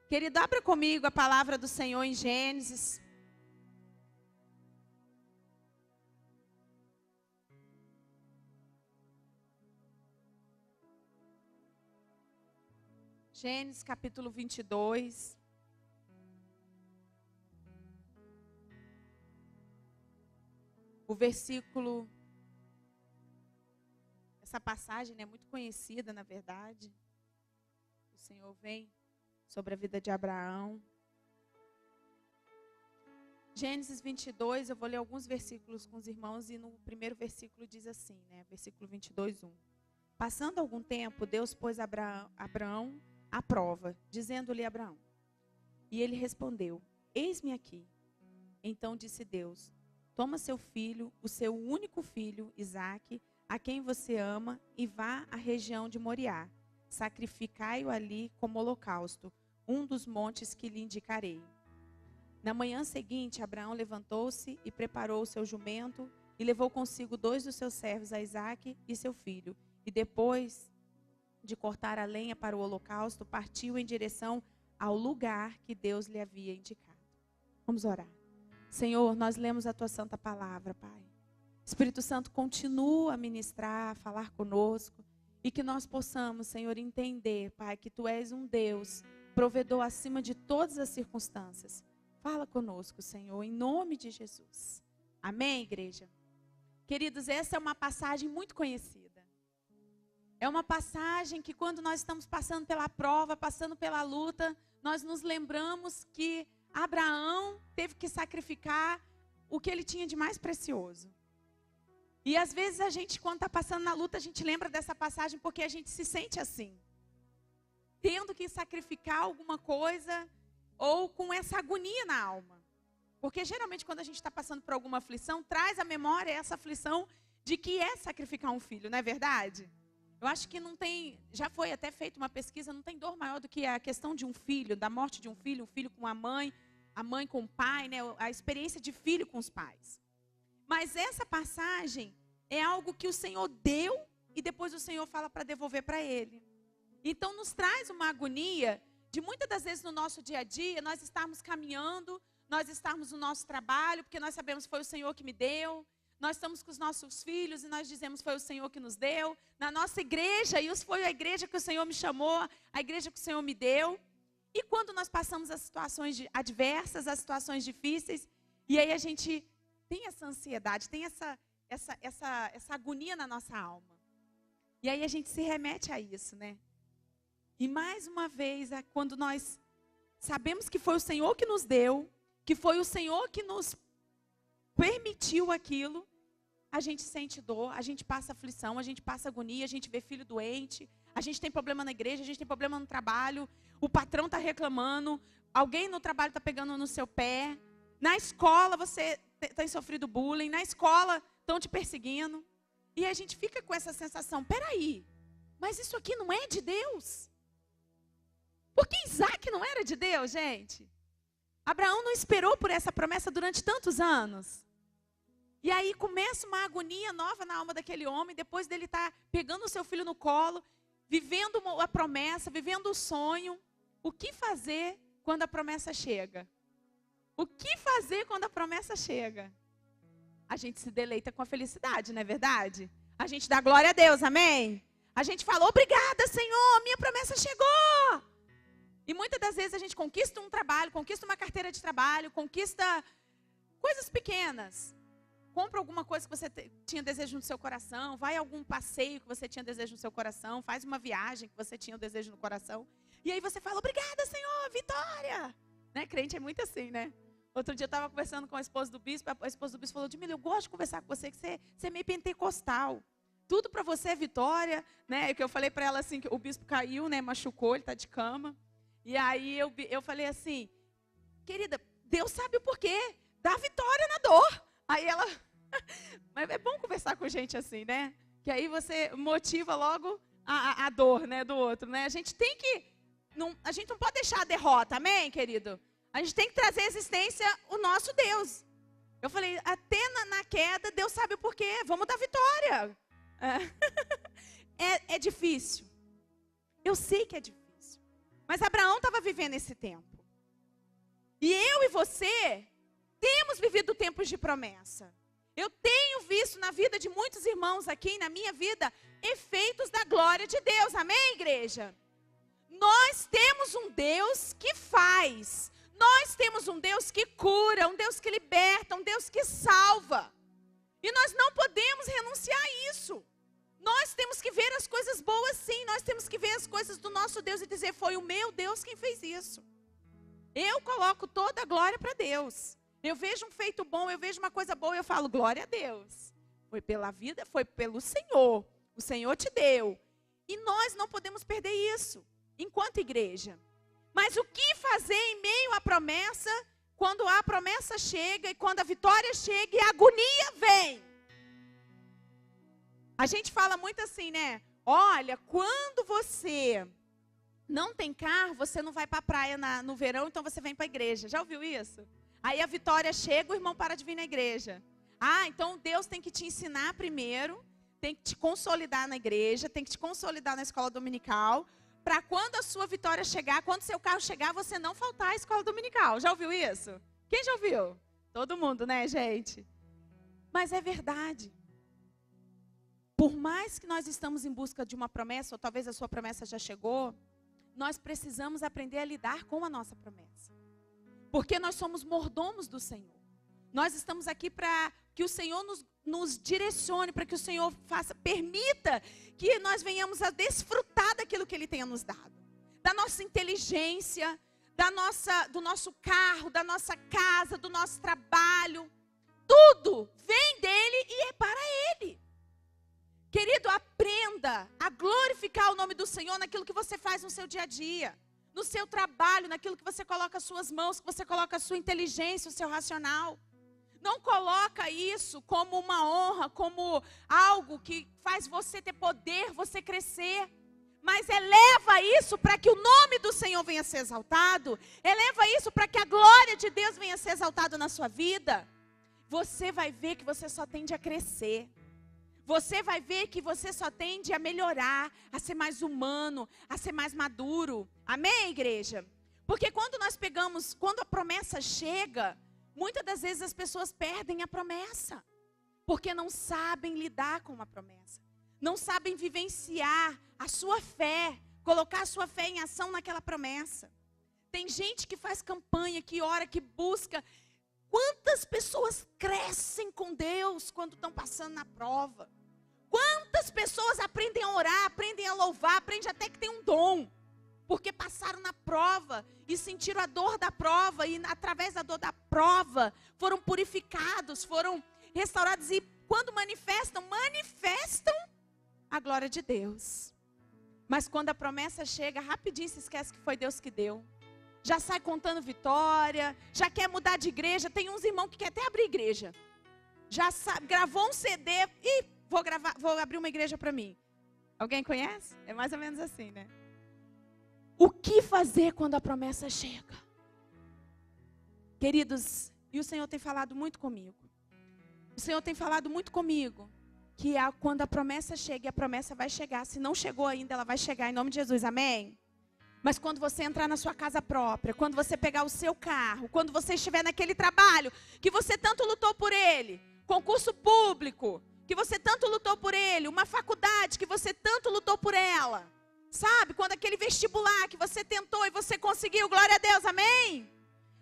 Querido, abra comigo a palavra do Senhor em Gênesis. Gênesis capítulo 22. O versículo... Essa passagem é muito conhecida, na verdade. O Senhor vem sobre a vida de Abraão. Gênesis 22, eu vou ler alguns versículos com os irmãos, e no primeiro versículo diz assim, versículo 22, 1. Passando algum tempo, Deus pôs Abraão à prova, dizendo-lhe a Abraão. E ele respondeu, eis-me aqui. Então disse Deus, toma seu filho, o seu único filho, Isaque, a quem você ama, e vá à região de Moriá. Sacrificai-o ali como holocausto, um dos montes que lhe indicarei. Na manhã seguinte, Abraão levantou-se e preparou o seu jumento e levou consigo 2 dos seus servos, a Isaque e seu filho. E depois de cortar a lenha para o holocausto, partiu em direção ao lugar que Deus lhe havia indicado. Vamos orar. Senhor, nós lemos a tua santa palavra, Pai. Espírito Santo, continua a ministrar, a falar conosco. E que nós possamos, Senhor, entender, Pai, que Tu és um Deus provedor acima de todas as circunstâncias. Fala conosco, Senhor, em nome de Jesus. Amém, igreja? Queridos, essa é uma passagem muito conhecida. É uma passagem que quando nós estamos passando pela prova, passando pela luta, nós nos lembramos que Abraão teve que sacrificar o que ele tinha de mais precioso. E às vezes a gente, quando está passando na luta, a gente lembra dessa passagem porque a gente se sente assim. Tendo que sacrificar alguma coisa ou com essa agonia na alma. Porque geralmente quando a gente está passando por alguma aflição, traz à memória essa aflição de que é sacrificar um filho, não é verdade? Eu acho que não tem, já foi até feita uma pesquisa, não tem dor maior do que a questão de um filho, da morte de um filho com a mãe com o pai, né? A experiência de filho com os pais. Mas essa passagem é algo que o Senhor deu e depois o Senhor fala para devolver para ele. Então nos traz uma agonia de muitas das vezes no nosso dia a dia, nós estarmos caminhando, nós estarmos no nosso trabalho, porque nós sabemos que foi o Senhor que me deu. Nós estamos com os nossos filhos e nós dizemos foi o Senhor que nos deu. Na nossa igreja, e foi a igreja que o Senhor me chamou, a igreja que o Senhor me deu. E quando nós passamos as situações adversas, as situações difíceis, e aí a gente tem essa ansiedade, tem essa agonia na nossa alma. E aí a gente se remete a isso, né? E mais uma vez, quando nós sabemos que foi o Senhor que nos deu, que foi o Senhor que nos permitiu aquilo, a gente sente dor, a gente passa aflição, a gente passa agonia, a gente vê filho doente, a gente tem problema na igreja, a gente tem problema no trabalho, o patrão está reclamando, alguém no trabalho está pegando no seu pé, na escola você tem sofrido bullying, na escola estão te perseguindo, e a gente fica com essa sensação, peraí, mas isso aqui não é de Deus? Porque Isaque não era de Deus, gente? Abraão não esperou por essa promessa durante tantos anos. E aí começa uma agonia nova na alma daquele homem, depois dele estar pegando o seu filho no colo, vivendo a promessa, vivendo o sonho. O que fazer quando a promessa chega? O que fazer quando a promessa chega? A gente se deleita com a felicidade, não é verdade? A gente dá glória a Deus, amém? A gente fala, obrigada, Senhor, minha promessa chegou. E muitas das vezes a gente conquista um trabalho, conquista uma carteira de trabalho, conquista coisas pequenas. Compra alguma coisa que você tinha desejo no seu coração, vai a algum passeio que você tinha desejo no seu coração, faz uma viagem que você tinha o desejo no coração. E aí você fala, obrigada, Senhor, vitória. Né? Crente é muito assim, né? Outro dia eu estava conversando com a esposa do bispo, a esposa do bispo falou, Dimila, eu gosto de conversar com você, que você é meio pentecostal. Tudo para você é vitória, né? Que eu falei para ela assim, que o bispo caiu, né? Machucou, ele está de cama. E aí eu falei assim, querida, Deus sabe o porquê, dá vitória na dor. Aí ela, mas é bom conversar com gente assim, né? Que aí você motiva logo a dor, né, do outro, né? A gente não pode deixar a derrota, amém, querido? A gente tem que trazer à existência o nosso Deus. Eu falei, até na queda, Deus sabe o porquê, vamos dar vitória. É difícil. Eu sei que é difícil. Mas Abraão estava vivendo esse tempo. E eu e você temos vivido tempos de promessa. Eu tenho visto na vida de muitos irmãos aqui, na minha vida, efeitos da glória de Deus. Amém, igreja? Nós temos um Deus que faz. Nós temos um Deus que cura, um Deus que liberta, um Deus que salva. E nós não podemos renunciar a isso. Nós temos que ver as coisas boas sim. Nós temos que ver as coisas do nosso Deus e dizer, foi o meu Deus quem fez isso. Eu coloco toda a glória para Deus. Eu vejo um feito bom, eu vejo uma coisa boa, eu falo, glória a Deus. Foi pela vida, foi pelo Senhor. O Senhor te deu. E nós não podemos perder isso, enquanto igreja. Mas o que fazer em meio à promessa, quando a promessa chega e quando a vitória chega e a agonia vem? A gente fala muito assim, né? Olha, quando você não tem carro, você não vai para a praia no verão, então você vem para a igreja. Já ouviu isso? Aí a vitória chega, o irmão para de vir na igreja. Ah, então Deus tem que te ensinar primeiro, tem que te consolidar na igreja, tem que te consolidar na escola dominical, para quando a sua vitória chegar, quando seu carro chegar, você não faltar à escola dominical. Já ouviu isso? Quem já ouviu? Todo mundo, né, gente? Mas é verdade. Por mais que nós estamos em busca de uma promessa, ou talvez a sua promessa já chegou, nós precisamos aprender a lidar com a nossa promessa. Porque nós somos mordomos do Senhor. Nós estamos aqui para que o Senhor nos direcione, para que o Senhor permita que nós venhamos a desfrutar daquilo que Ele tenha nos dado. Da nossa inteligência, do nosso carro, da nossa casa, do nosso trabalho. Tudo vem dEle e é para Ele. Querido, aprenda a glorificar o nome do Senhor naquilo que você faz no seu dia a dia. No seu trabalho, naquilo que você coloca as suas mãos, que você coloca a sua inteligência, o seu racional. Não coloca isso como uma honra, como algo que faz você ter poder, você crescer. Mas eleva isso para que o nome do Senhor venha a ser exaltado. Eleva isso para que a glória de Deus venha a ser exaltada na sua vida. Você vai ver que você só tende a crescer. Você vai ver que você só tende a melhorar, a ser mais humano, a ser mais maduro. Amém, igreja? Porque quando a promessa chega, muitas das vezes as pessoas perdem a promessa. Porque não sabem lidar com a promessa. Não sabem vivenciar a sua fé, colocar a sua fé em ação naquela promessa. Tem gente que faz campanha, que ora, que busca. Quantas pessoas crescem com Deus quando estão passando na prova? Quantas pessoas aprendem a orar, aprendem a louvar, aprendem até que tem um dom. Porque passaram na prova e sentiram a dor da prova. E através da dor da prova foram purificados, foram restaurados. E quando manifestam a glória de Deus. Mas quando a promessa chega, rapidinho se esquece que foi Deus que deu. Já sai contando vitória, já quer mudar de igreja. Tem uns irmãos que querem até abrir igreja. Já sabe, gravou um CD e vou abrir uma igreja para mim. Alguém conhece? É mais ou menos assim, né? O que fazer quando a promessa chega? Queridos, e o Senhor tem falado muito comigo. O Senhor tem falado muito comigo que quando a promessa chega, e a promessa vai chegar. Se não chegou ainda, ela vai chegar em nome de Jesus, amém? Mas quando você entrar na sua casa própria, quando você pegar o seu carro, quando você estiver naquele trabalho que você tanto lutou por ele, concurso público, que você tanto lutou por ele, uma faculdade que você tanto lutou por ela, sabe? Quando aquele vestibular que você tentou e você conseguiu, glória a Deus, amém?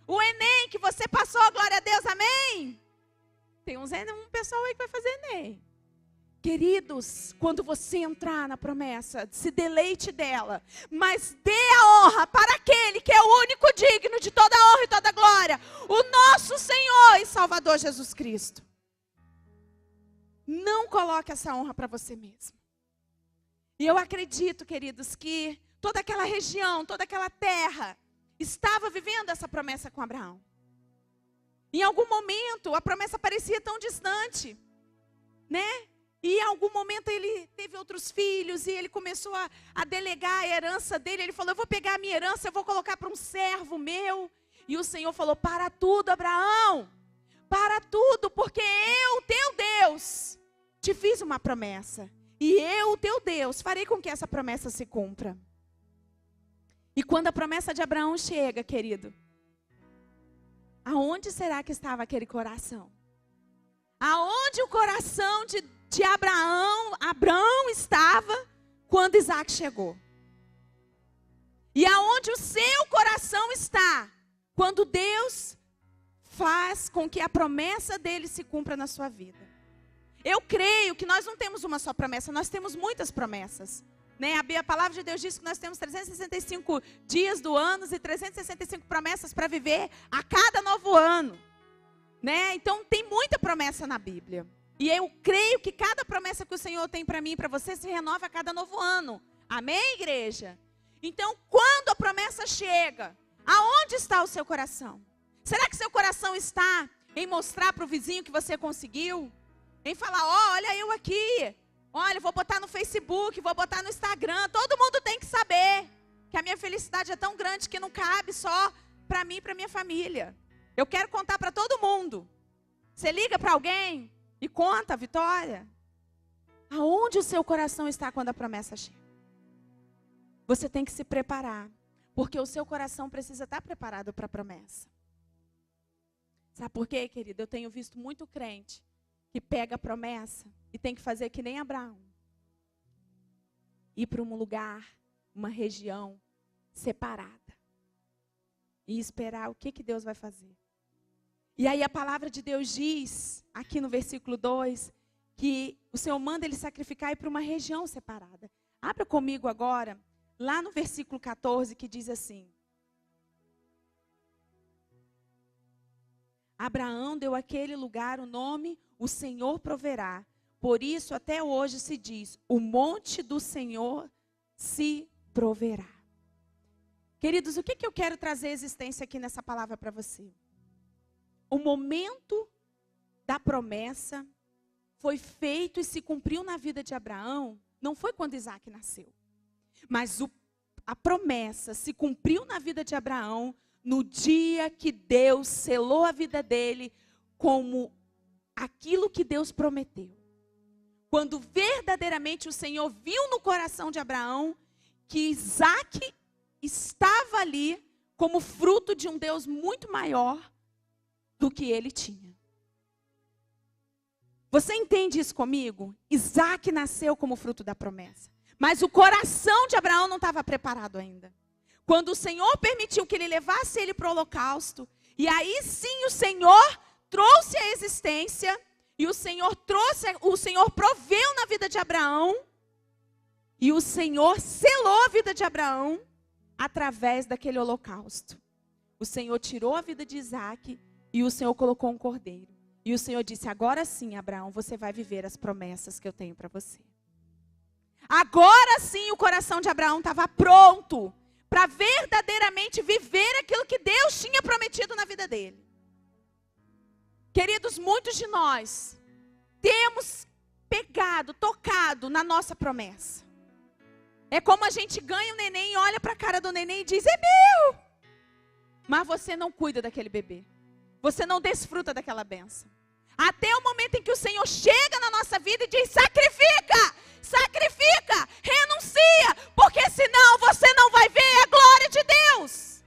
O Enem que você passou, glória a Deus, amém? Tem um pessoal aí que vai fazer Enem. Queridos, quando você entrar na promessa, se deleite dela, mas dê a honra para aquele que é o único digno de toda a honra e toda a glória, o nosso Senhor e Salvador Jesus Cristo. Não coloque essa honra para você mesmo. E eu acredito, queridos, que toda aquela região, toda aquela terra, estava vivendo essa promessa com Abraão. Em algum momento, a promessa parecia tão distante, né? E em algum momento ele teve outros filhos e ele começou a delegar a herança dele. Ele falou, eu vou pegar a minha herança, eu vou colocar para um servo meu. E o Senhor falou, para tudo, Abraão. Para tudo, porque eu, teu Deus, te fiz uma promessa. E eu, teu Deus, farei com que essa promessa se cumpra. E quando a promessa de Abraão chega, querido, aonde será que estava aquele coração? Aonde o coração de Abraão estava quando Isaac chegou? E aonde o seu coração está quando Deus faz com que a promessa dele se cumpra na sua vida? Eu creio que nós não temos uma só promessa, nós temos muitas promessas. Né? A palavra de Deus diz que nós temos 365 dias do ano e 365 promessas para viver a cada novo ano. Né? Então tem muita promessa na Bíblia. E eu creio que cada promessa que o Senhor tem para mim e para você se renova a cada novo ano. Amém, igreja? Então, quando a promessa chega, aonde está o seu coração? Será que seu coração está em mostrar para o vizinho que você conseguiu? Em falar, olha eu aqui. Olha, vou botar no Facebook, vou botar no Instagram. Todo mundo tem que saber que a minha felicidade é tão grande que não cabe só para mim e para minha família. Eu quero contar para todo mundo. Você liga para alguém e conta a vitória. Aonde o seu coração está quando a promessa chega? Você tem que se preparar, porque o seu coração precisa estar preparado para a promessa. Sabe por quê, querido? Eu tenho visto muito crente que pega a promessa e tem que fazer que nem Abraão. Ir para um lugar, uma região separada. E esperar o que Deus vai fazer. E aí a palavra de Deus diz, aqui no versículo 2, que o Senhor manda ele sacrificar e ir para uma região separada. Abra comigo agora, lá no versículo 14, que diz assim. Abraão deu àquele lugar o nome, o Senhor proverá. Por isso, até hoje se diz, o monte do Senhor se proverá. Queridos, o que eu quero trazer existência aqui nessa palavra para você? O momento da promessa foi feito e se cumpriu na vida de Abraão, não foi quando Isaac nasceu. Mas a promessa se cumpriu na vida de Abraão no dia que Deus selou a vida dele como aquilo que Deus prometeu. Quando verdadeiramente o Senhor viu no coração de Abraão que Isaac estava ali como fruto de um Deus muito maior do que ele tinha. Você entende isso comigo? Isaac nasceu como fruto da promessa. Mas o coração de Abraão não estava preparado ainda. Quando o Senhor permitiu que ele levasse ele para o holocausto, e aí sim o Senhor trouxe a existência, e o Senhor proveu na vida de Abraão, e o Senhor selou a vida de Abraão através daquele holocausto. O Senhor tirou a vida de Isaac e o Senhor colocou um cordeiro. E o Senhor disse, agora sim, Abraão, você vai viver as promessas que eu tenho para você. Agora sim o coração de Abraão estava pronto para verdadeiramente viver aquilo que Deus tinha prometido na vida dele. Queridos, muitos de nós temos tocado na nossa promessa. É como a gente ganha um neném e olha para a cara do neném e diz, é meu. Mas você não cuida daquele bebê. Você não desfruta daquela bênção. Até o momento em que o Senhor chega na nossa vida e diz, sacrifica, renuncia, porque senão você não vai ver a glória de Deus.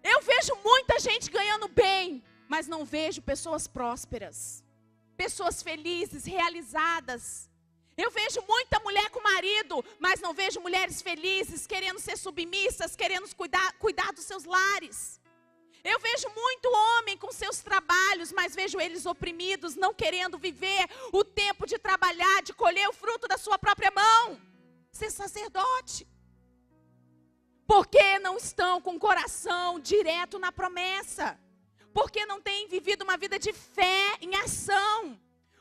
Eu vejo muita gente ganhando bem, mas não vejo pessoas prósperas, pessoas felizes, realizadas. Eu vejo muita mulher com marido, mas não vejo mulheres felizes, querendo ser submissas, querendo cuidar dos seus lares. Eu vejo muito homem com seus trabalhos, mas vejo eles oprimidos, não querendo viver o tempo de trabalhar, de colher o fruto da sua própria mão. Ser sacerdote. Porque não estão com o coração direto na promessa. Porque não têm vivido uma vida de fé em ação.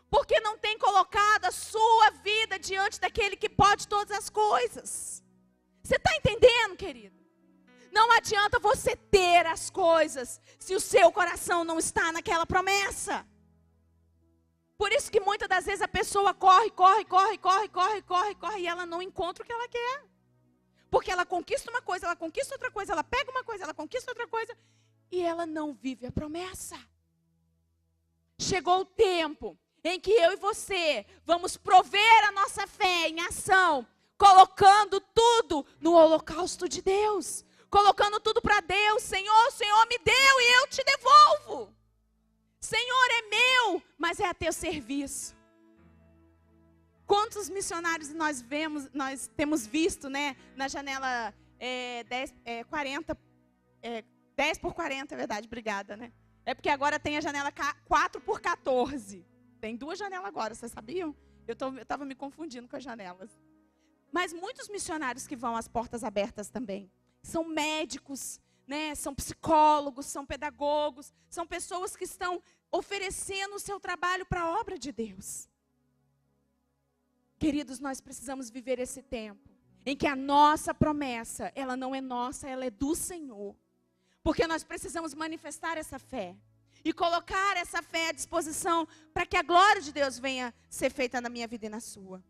Porque não têm colocado a sua vida diante daquele que pode todas as coisas. Você está entendendo, querido? Não adianta você ter as coisas se o seu coração não está naquela promessa. Por isso que muitas das vezes a pessoa corre e ela não encontra o que ela quer. Porque ela conquista uma coisa, ela conquista outra coisa, ela pega uma coisa, ela conquista outra coisa e ela não vive a promessa. Chegou o tempo em que eu e você vamos prover a nossa fé em ação, colocando tudo tudo no holocausto de Deus. Colocando tudo para Deus. Senhor, o Senhor me deu e eu te devolvo. Senhor, é meu, mas é a teu serviço. Quantos missionários nós temos visto, né, na janela 10 por 40, é verdade, obrigada, né? É porque agora tem a janela 4 por 14. Tem 2 janelas agora, vocês sabiam? Eu estava me confundindo com as janelas. Mas muitos missionários que vão às portas abertas também. São médicos, né? São psicólogos, são pedagogos. São pessoas que estão oferecendo o seu trabalho para a obra de Deus. Queridos, nós precisamos viver esse tempo em que a nossa promessa, ela não é nossa, ela é do Senhor. Porque nós precisamos manifestar essa fé. E colocar essa fé à disposição para que a glória de Deus venha ser feita na minha vida e na sua.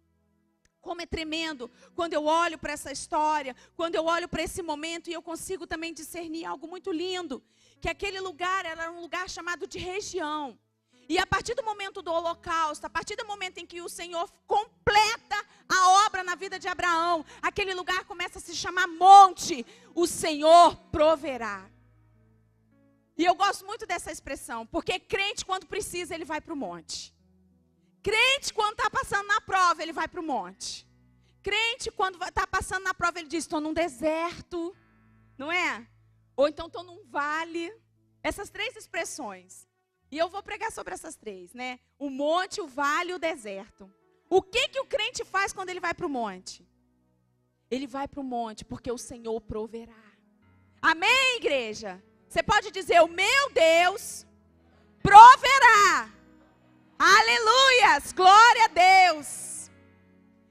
Como é tremendo quando eu olho para essa história, quando eu olho para esse momento e eu consigo também discernir algo muito lindo. Que aquele lugar era um lugar chamado de região. E a partir do momento do holocausto, a partir do momento em que o Senhor completa a obra na vida de Abraão, aquele lugar começa a se chamar monte. O Senhor proverá. E eu gosto muito dessa expressão, porque crente quando precisa, ele vai para o monte. Crente quando está passando na prova, ele vai para o monte. Crente quando está passando na prova, ele diz, estou num deserto, não é? Ou então estou num vale. Essas 3 expressões. E eu vou pregar sobre essas 3, né? O monte, o vale e o deserto. O que o crente faz quando ele vai para o monte? Ele vai para o monte porque o Senhor proverá. Amém, igreja? Você pode dizer, o meu Deus proverá. Aleluias, glória a Deus.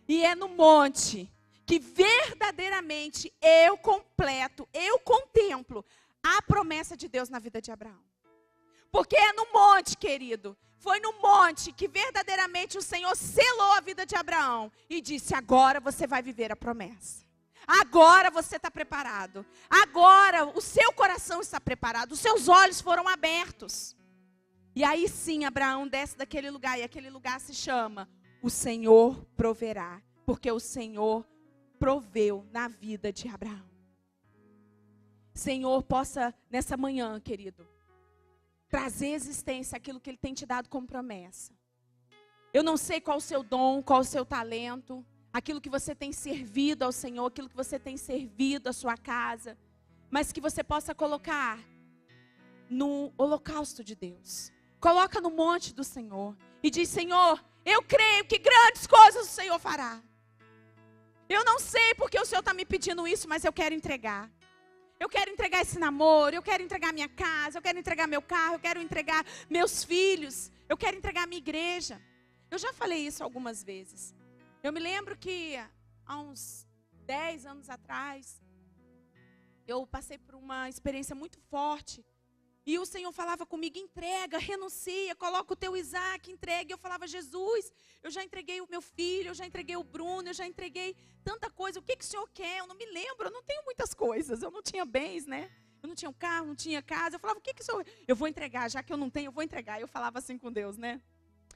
E é no monte que verdadeiramente eu completo, eu contemplo a promessa de Deus na vida de Abraão. Porque é no monte, querido, foi no monte que verdadeiramente o Senhor selou a vida de Abraão e disse, agora você vai viver a promessa. Agora você está preparado. Agora o seu coração está preparado. Os seus olhos foram abertos. E aí sim Abraão desce daquele lugar. E aquele lugar se chama o Senhor proverá. Porque o Senhor proveu na vida de Abraão. Senhor possa nessa manhã, querido, trazer existência aquilo que Ele tem te dado como promessa. Eu não sei qual o seu dom, qual o seu talento. Aquilo que você tem servido ao Senhor, aquilo que você tem servido à sua casa, mas que você possa colocar no holocausto de Deus. Coloca no monte do Senhor e diz, Senhor, eu creio que grandes coisas o Senhor fará. Eu não sei porque o Senhor está me pedindo isso, mas eu quero entregar. Eu quero entregar esse namoro, eu quero entregar minha casa, eu quero entregar meu carro, eu quero entregar meus filhos, eu quero entregar minha igreja. Eu já falei isso algumas vezes. Eu me lembro que há uns 10 anos atrás, eu passei por uma experiência muito forte. E o Senhor falava comigo, entrega, renuncia, coloca o teu Isaac, entrega. Eu falava, Jesus, eu já entreguei o meu filho, eu já entreguei o Bruno, eu já entreguei tanta coisa. O que o Senhor quer? Eu não me lembro, eu não tenho muitas coisas. Eu não tinha bens, né? Eu não tinha um carro, não tinha casa. Eu falava, o que o Senhor... Eu vou entregar, já que eu não tenho, eu vou entregar. Eu falava assim com Deus, né?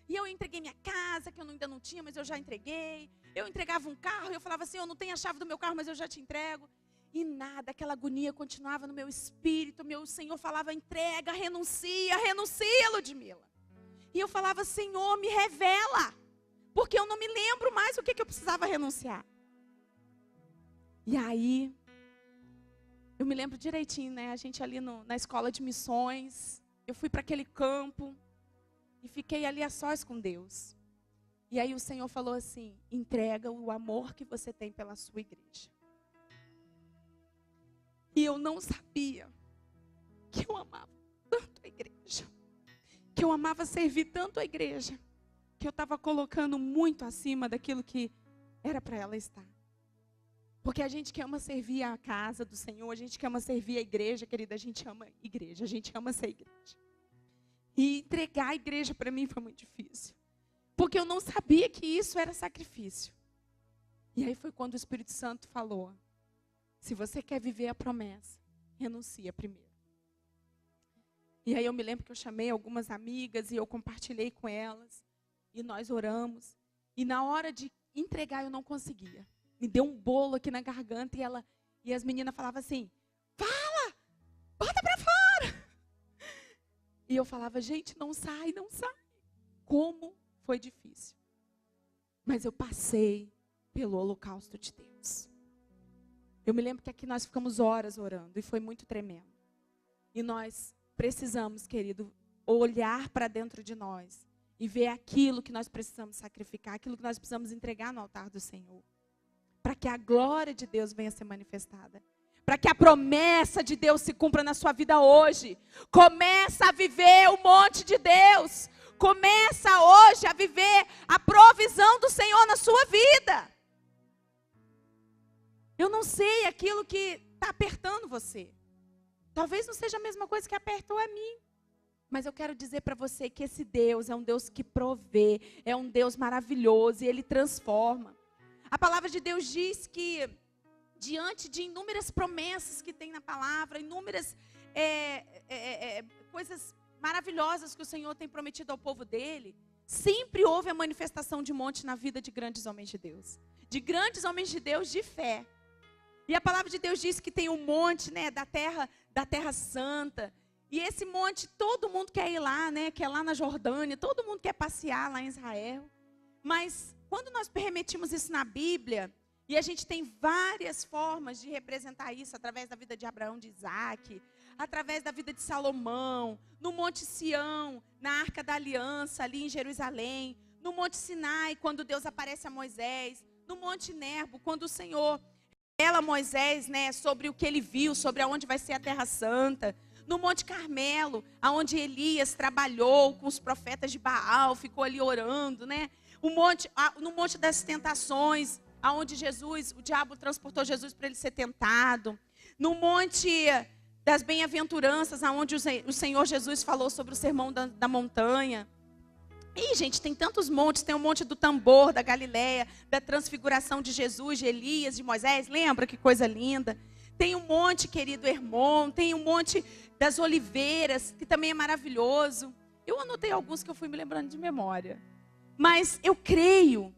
E eu entreguei minha casa, que eu ainda não tinha, mas eu já entreguei. Eu entregava um carro, e eu falava assim, eu não tenho a chave do meu carro, mas eu já te entrego. E nada, aquela agonia continuava no meu espírito. Meu Senhor falava, entrega, renuncia, Ludmila. E eu falava, Senhor, me revela. Porque eu não me lembro mais o que eu precisava renunciar. E aí, eu me lembro direitinho, né? A gente ali na escola de missões. Eu fui para aquele campo. E fiquei ali a sós com Deus. E aí o Senhor falou assim, entrega o amor que você tem pela sua igreja. E eu não sabia que eu amava tanto a igreja. Que eu amava servir tanto a igreja. Que eu estava colocando muito acima daquilo que era para ela estar. Porque a gente que ama servir a casa do Senhor, a gente que ama servir a igreja, querida, a gente ama igreja, a gente ama ser igreja. E entregar a igreja para mim foi muito difícil. Porque eu não sabia que isso era sacrifício. E aí foi quando o Espírito Santo falou, se você quer viver a promessa, renuncia primeiro. E aí eu me lembro que eu chamei algumas amigas e eu compartilhei com elas. E nós oramos. E na hora de entregar eu não conseguia. me deu um bolo aqui na garganta e as meninas falavam assim, fala, bota pra fora. E eu falava, gente, não sai, não sai. Como foi difícil. Mas eu passei pelo holocausto de Deus. Eu me lembro que aqui nós ficamos horas orando e foi muito tremendo. E nós precisamos, querido, olhar para dentro de nós e ver aquilo que nós precisamos sacrificar, aquilo que nós precisamos entregar no altar do Senhor. Para que a glória de Deus venha a ser manifestada. Para que a promessa de Deus se cumpra na sua vida hoje. Começa a viver o monte de Deus. Começa hoje a viver a provisão do Senhor na sua vida. Eu não sei aquilo que está apertando você. Talvez não seja a mesma coisa que apertou a mim. Mas eu quero dizer para você que esse Deus é um Deus que provê. É um Deus maravilhoso e Ele transforma. A palavra de Deus diz que diante de inúmeras promessas que tem na palavra, inúmeras coisas maravilhosas que o Senhor tem prometido ao povo dele, sempre houve a manifestação de monte na vida de grandes homens de Deus. De grandes homens de Deus de fé. E a palavra de Deus diz que tem um monte, né, da terra santa. E esse monte, todo mundo quer ir lá, né, quer ir lá na Jordânia, todo mundo quer passear lá em Israel. Mas quando nós permitimos isso na Bíblia, e a gente tem várias formas de representar isso, através da vida de Abraão, de Isaac, através da vida de Salomão, no Monte Sião, na Arca da Aliança, ali em Jerusalém, no Monte Sinai, quando Deus aparece a Moisés, no Monte Nebo, quando o Senhor revela a Moisés, né, sobre o que ele viu, sobre aonde vai ser a Terra Santa, no Monte Carmelo, aonde Elias trabalhou com os profetas de Baal, ficou ali orando, né? No Monte das Tentações, aonde o diabo transportou Jesus para ele ser tentado. No Monte das Bem-aventuranças, aonde o Senhor Jesus falou sobre o sermão da montanha. E, gente, tem tantos montes. Tem o Monte do Tambor, da Galileia, da transfiguração de Jesus, de Elias, de Moisés. Lembra que coisa linda? Tem o monte, querido Hermon. Tem o Monte das Oliveiras, que também é maravilhoso. Eu anotei alguns que eu fui me lembrando de memória. Mas eu creio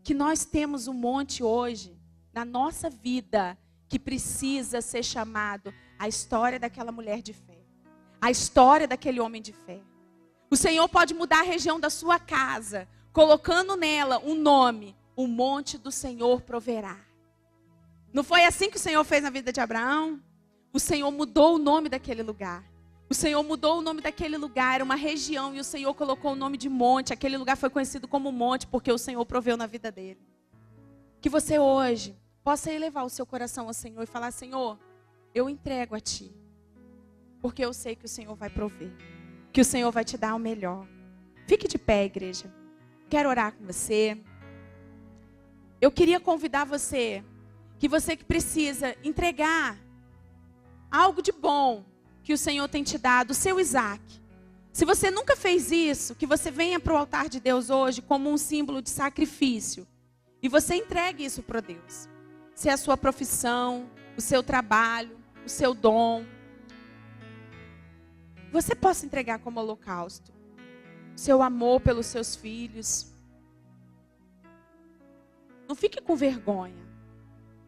que nós temos um monte hoje, na nossa vida, que precisa ser chamado a história daquela mulher de fé. A história daquele homem de fé. O Senhor pode mudar a região da sua casa, colocando nela um nome, o monte do Senhor proverá. Não foi assim que o Senhor fez na vida de Abraão? O Senhor mudou o nome daquele lugar. O Senhor mudou o nome daquele lugar, era uma região, e o Senhor colocou o nome de monte. Aquele lugar foi conhecido como monte, porque o Senhor proveu na vida dele. Que você hoje possa elevar o seu coração ao Senhor e falar: Senhor, eu entrego a Ti, porque eu sei que o Senhor vai prover, que o Senhor vai te dar o melhor. Fique de pé, igreja. Quero orar com você. Eu queria convidar você que precisa entregar algo de bom que o Senhor tem te dado, o seu Isaac. Se você nunca fez isso, que você venha para o altar de Deus hoje como um símbolo de sacrifício. E você entregue isso para Deus. Se é a sua profissão, o seu trabalho, o seu dom. Você possa entregar como holocausto. O seu amor pelos seus filhos. Não fique com vergonha.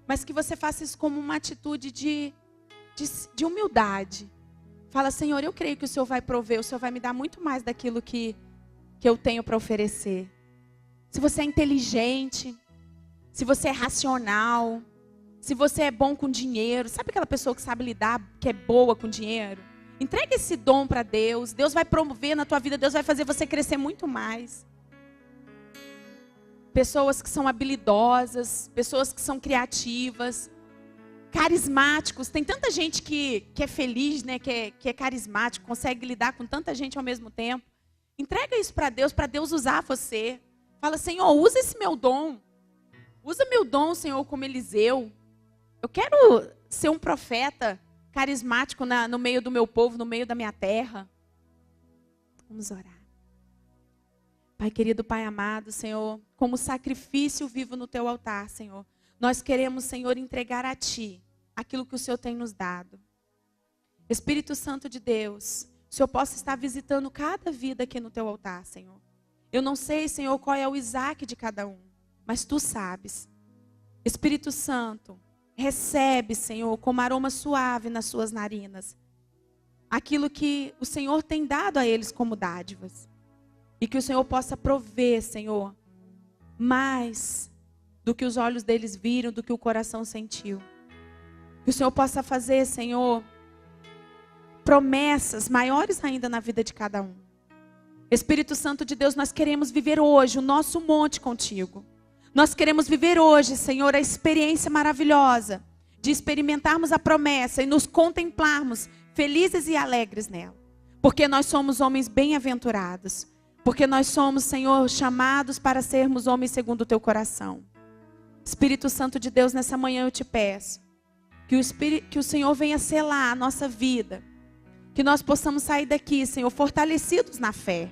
Mas que você faça isso como uma atitude de humildade. Fala: Senhor, eu creio que o Senhor vai prover, o Senhor vai me dar muito mais daquilo que eu tenho para oferecer. Se você é inteligente, se você é racional, se você é bom com dinheiro, sabe aquela pessoa que sabe lidar, que é boa com dinheiro? Entregue esse dom para Deus. Deus vai promover na tua vida, Deus vai fazer você crescer muito mais. Pessoas que são habilidosas, pessoas que são criativas, carismáticos. Tem tanta gente que é feliz, né? Que é carismático, consegue lidar com tanta gente ao mesmo tempo. Entrega isso para Deus usar você. Fala: Senhor, usa esse meu dom. Usa meu dom, Senhor, como Eliseu. Eu quero ser um profeta carismático no meio do meu povo, no meio da minha terra. Vamos orar. Pai querido, Pai amado, Senhor, como sacrifício vivo no teu altar, Senhor. Nós queremos, Senhor, entregar a Ti aquilo que o Senhor tem nos dado. Espírito Santo de Deus, o Senhor possa estar visitando cada vida aqui no teu altar, Senhor. Eu não sei, Senhor, qual é o Isaac de cada um, mas Tu sabes. Espírito Santo, recebe, Senhor, como aroma suave nas suas narinas, aquilo que o Senhor tem dado a eles como dádivas. E que o Senhor possa prover, Senhor, mais do que os olhos deles viram, do que o coração sentiu. Que o Senhor possa fazer, Senhor, promessas maiores ainda na vida de cada um. Espírito Santo de Deus, nós queremos viver hoje o nosso monte contigo. Nós queremos viver hoje, Senhor, a experiência maravilhosa de experimentarmos a promessa e nos contemplarmos felizes e alegres nela. Porque nós somos homens bem-aventurados. Porque nós somos, Senhor, chamados para sermos homens segundo o teu coração. Espírito Santo de Deus, nessa manhã eu te peço que o Senhor venha selar a nossa vida. Que nós possamos sair daqui, Senhor, fortalecidos na fé.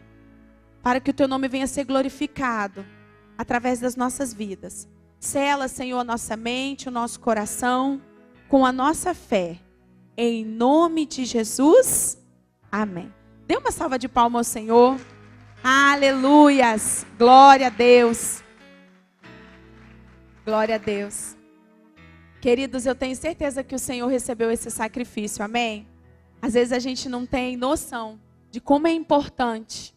Para que o teu nome venha ser glorificado através das nossas vidas. Sela, Senhor, a nossa mente, o nosso coração, com a nossa fé. Em nome de Jesus, amém. Dê uma salva de palmas ao Senhor. Aleluias, glória a Deus. Glória a Deus. Queridos, eu tenho certeza que o Senhor recebeu esse sacrifício, amém? Às vezes a gente não tem noção de como é importante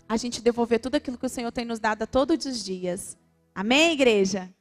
a gente devolver tudo aquilo que o Senhor tem nos dado a todos os dias. Amém, igreja?